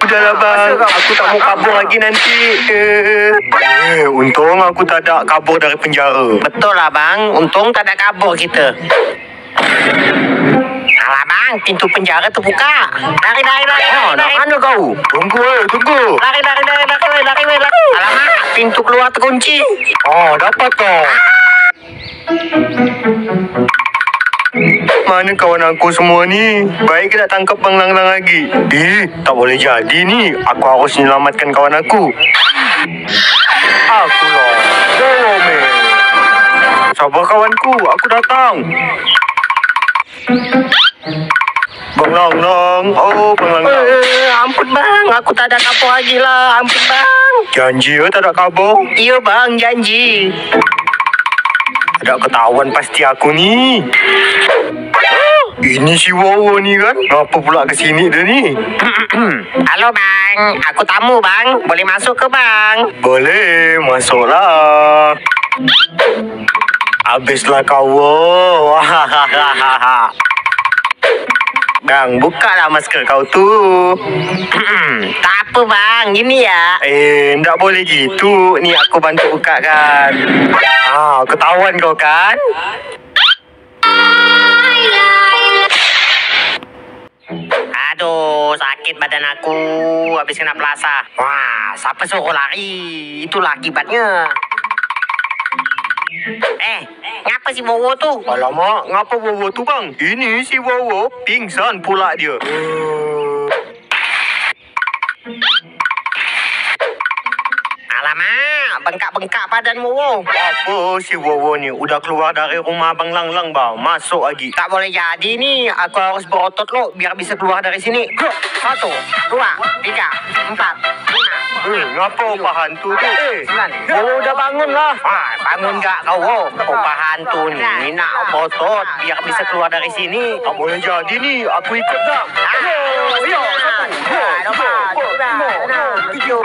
Udahlah bang, aku tak mau kabur lagi nanti. Untung aku tak ada kabur dari penjara. Betul lah bang, untung tak ada kabur kita. Alah bang, pintu penjara terbuka. Lari. Nak mana kau? Tunggu. Lari. Alamak, pintu keluar terkunci. Dapat kau. Mana kawan aku semua ni? Baik ke nak tangkap Bang Lang Lang lagi? Tak boleh jadi ni. Aku harus menyelamatkan kawan aku. Aku lah. Sabar kawanku, aku datang. Bang Lang Lang. Bang Lang Lang. Ampun bang, aku tak ada kabur lagi lah. Ampun bang. Janji tak ada kabur? Iya bang, janji. Ada ketahuan pasti aku ni. Ini si Wawo ni kan? Kenapa pula kesini dia ni? Halo bang, aku tamu bang. Boleh masuk ke bang? Boleh, masuklah. Habislah kau. Bang, bukalah masker kau tu. Tak apa bang, gini ya. Tak boleh gitu. Ni aku bantu buka kan. Ketahuan kau kan? Aduh, sakit badan aku. Habis kena pelasa. Wah, siapa suruh lari? Itulah akibatnya. Ngapa si Wowo tu? Alamak, ngapa Wowo tu bang? Ini si Wowo pingsan pula dia. Alamak, bengkak-bengkak badan Wowo. Apa si Wowo ni? Udah keluar dari rumah Bang Lang Lang bang. Masuk lagi. Tak boleh jadi ni. Aku harus berotot lo biar bisa keluar dari sini. 1, 2, 3, 4, 5. Ngapa opah hantu tu? 9. Wowo udah bangun lah. Bangun gak kau? Opah hantu ni nak berotot biar bisa keluar dari sini. Tak boleh jadi ni. Aku ikut tak?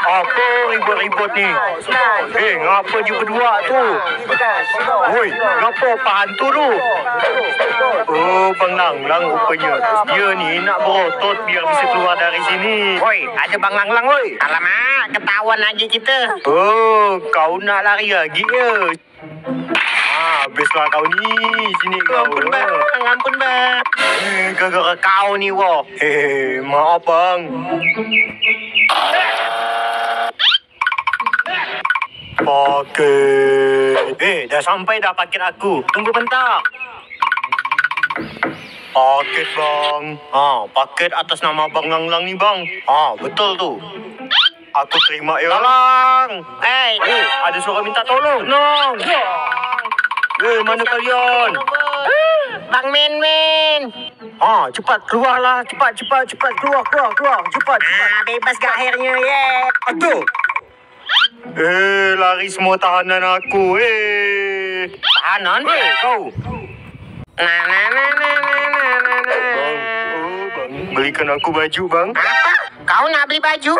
Apa ribut-ribut ni? Ngapa je berdua tu? Woi, ngapa opah hantu tu? Bang Lang Lang rupanya. Dia ni nak berotot biar bisa keluar dari sini. Woi, ada Bang Lang Lang woi. Alamak, ketahuan lagi kita. Kau nak lari lagi ke? Habislah kau ni. Sini kau. Ampun bang. Gara-gara kau ni wah. Maaf bang. Paket. Dah sampai dah paket aku. Tunggu bentar. Paket bang. Paket atas nama Bang Lang Lang ni bang. Betul tu. Aku terima ya. Tolong. Ada suara minta tolong. Tolong. Mana kalian? Bang Men. Cepat keluarlah. Cepat keluar. Cepat. Bebas gak akhirnya ye. Aduh. Lari semua tahanan aku. Tahanan? Kau. Nah. Bang, belikan aku baju bang. Apa? Kau nak beli baju?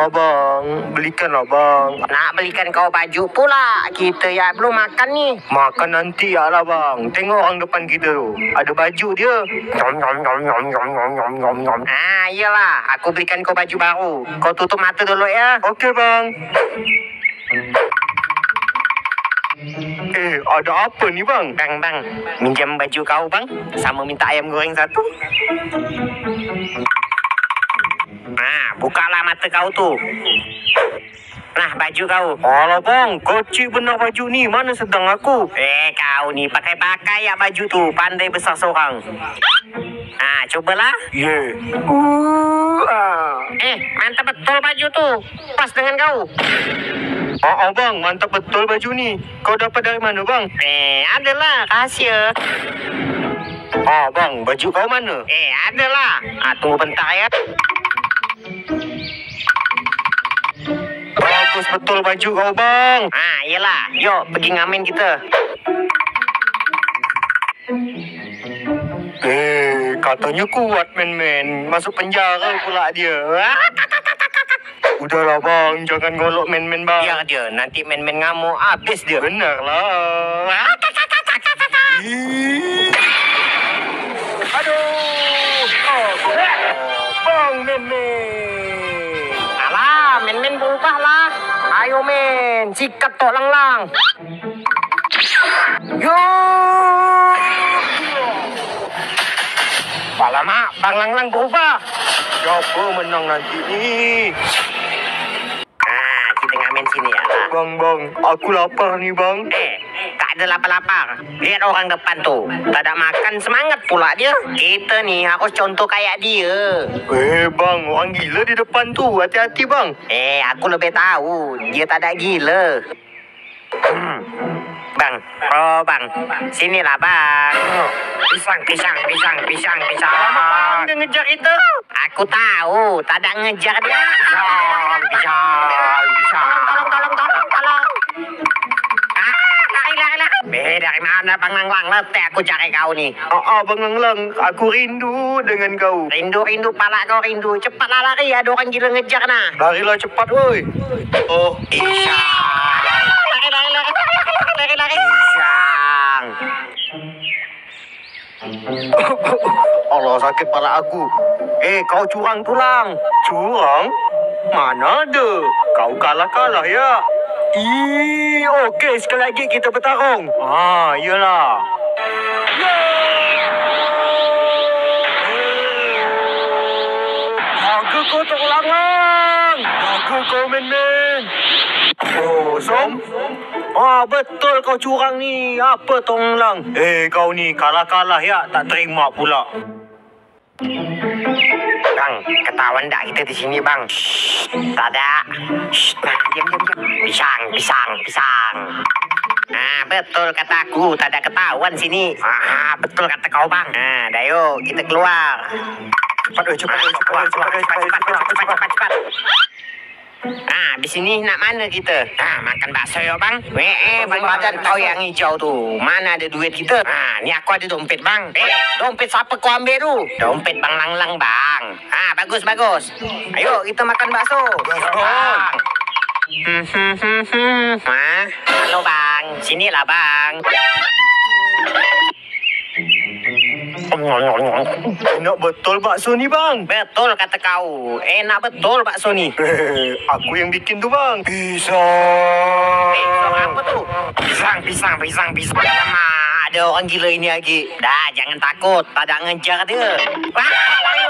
Bang, belikanlah bang. Nak belikan kau baju pula. Kita ya belum makan ni. Makan nanti ya lah bang. Tengok orang depan kita tu. Ada baju dia. Iyalah. Aku belikan kau baju baru. Kau tutup mata dulu ya. Okey bang. Ada apa ni bang? Bang. Minjam baju kau bang. Sama minta ayam goreng 1. Bukalah mata kau tu. Nah, baju kau. Alah bang, kecil benar baju ni. Mana sedang aku? Kau ni pakai ya baju tu. Pandai besar seorang. Cubalah. Mantap betul baju tu. Pas dengan kau. Bang, mantap betul baju ni. Kau dapat dari mana bang? Adalah rahsia. Bang, baju kau mana? Adalah. Tunggu bentar ya. Bagus betul baju kau bang. Iyalah. Yuk, pergi ngamen kita. Katanya kuat men. Masuk penjara pula dia. Udahlah bang, jangan golok men bang. Biar dia, nanti men ngamuk, habis dia. Benarlah. Aduh. Bang men. men berubahlah. Ayo men, sikat tok lang-lang. Yo. Alamak, Bang Lang-Lang berubah. Siapa menang nanti ni? Kita ngamen sini ya lah. Bang, aku lapar ni bang. Tak ada lapar-lapar. Lihat orang depan tu. Tak ada makan, semangat pula dia. Kita ni harus contoh kayak dia. Bang, orang gila di depan tu. Hati-hati bang. Aku lebih tahu. Dia tak ada gila. Bang, bang. Sinilah bang. Pisang. Bang, dia ngejar kita. Aku tahu, tak ada ngejar dia. Pisang. Tolong. Lari. Dari mana Bang Lang-Lang? Letak aku cari kau ni. Bang Lang-Lang, aku rindu dengan kau. Rindu, pala kau rindu. Cepatlah lari, ada orang gila ngejar nah. Larilah cepat, woi. Oh, Pisang. Lari. Pisang. Allah, sakit pala aku. Kau curang tulang. Curang? Mana ada? Kau kalah ya. Okey, sekali lagi kita bertarung. Iyalah. Jaga kau Tok Lang-Lang. Jaga kau men. Som. Betul kau curang ni. Apa Tok Lang? Kau ni kalah ya. Tak terima pula. Bang, ketahuan tak kita di sini bang? Tak ada. Diam. Pisang. Betul kataku, tak ada ketahuan sini. Betul kata kau bang. Dah yuk, kita keluar. Cepat. Di sini nak mana kita? Makan bakso ya bang. Bang badan kau yang hijau tu. Mana ada duit kita? Ni aku ada dompet bang. Dompet siapa kau ambil tu? Dompet Bang Lang-Lang bang. Bagus. Ayo kita makan bakso. Bang. Halo bang. Sinilah bang. Enak betul bakso ni bang. Betul kata kau. Enak betul bakso ni. Aku yang bikin tu bang. Pisang. Apa tu? Pisang. Lama ada orang gila ini lagi. Dah jangan takut. Tak ada ngejar dia. Lari.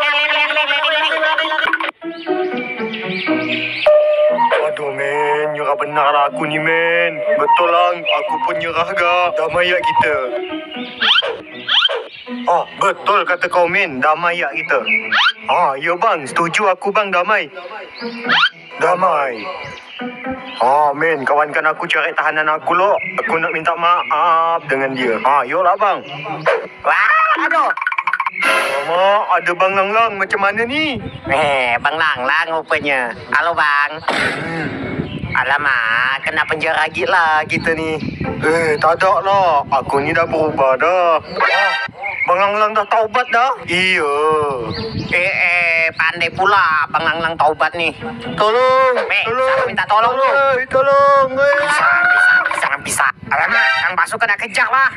Aduh men, nyerah benar lah aku ni men. Betul lang, aku pun nyerah gak. Damai ya kita. Betul kata kau men, damai ya kita. Ya bang, setuju aku bang, damai. Men, kawankan aku cari tahanan aku lo. Aku nak minta maaf dengan dia. Yolah bang. Aduh. Mak, ada Bang Lang-Lang macam mana ni? Bang Lang-Lang rupanya. Halo bang. Alamak, kena penjara lagi lah kita ni. Tak ada lah. Aku ni dah berubah dah. Bang Lang-Lang dah taubat dah? Iya. Pandai pula Bang Lang-Lang taubat ni. Tolong. Siapa minta tolong lu? Tolong. Pisang. Alamak, Kang Bakso kena kejar lah.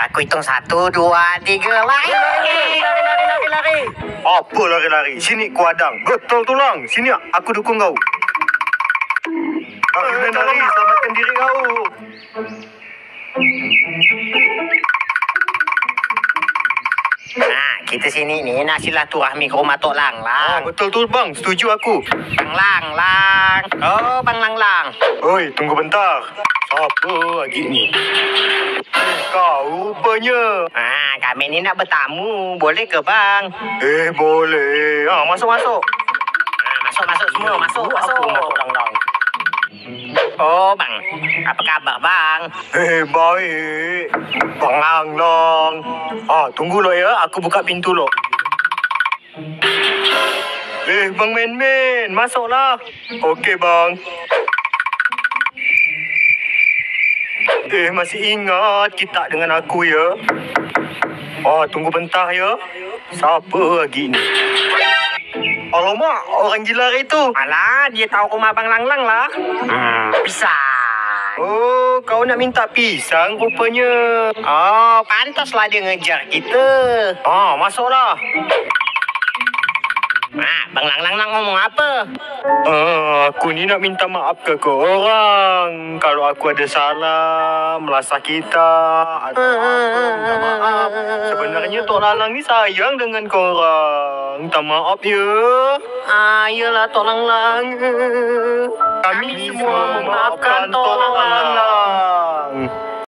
Aku hitung 1, 2, 3. Lari. Apa lari-lari? Sini ku hadang. Betul tulang. Sini aku dukung kau. Kau kena lari, selamatkan diri kau. Kita sini ni nak silaturahmi ke rumah Tok Lang-Lang. Betul tu bang, setuju aku. Bang Lang-Lang. Bang Lang-Lang. Oi, tunggu bentar. Siapa lagi ni? Kau rupanya. Kami ni nak bertamu. Boleh ke bang? Boleh. Masuk. Masuk semua. Masuk. Tok Lang-Lang. Bang. Apa kabar bang? Baik. Bang Lang-Lang. Tunggu lo ya, aku buka pintu lo. Bang Men, masuklah. Okey bang. Masih ingat kita dengan aku ya? Tunggu bentar ya. Siapa lagi ni? Alamak, orang gila itu. Alah, dia tahu rumah Bang Lang-Lang lah. Pisang. Kau nak minta pisang rupanya. Pantaslah dia ngejar kita. Masuklah. Bang Lang Lang nak ngomong apa? Aku ni nak minta maaf ke korang. Kalau aku ada salah, melasa kita atau apa, minta maaf. Sebenarnya Tok Lalang ni sayang dengan korang. Minta maaf ya. Yelah Tok Lang Lang. Kami semua memaafkan Tok Lalang.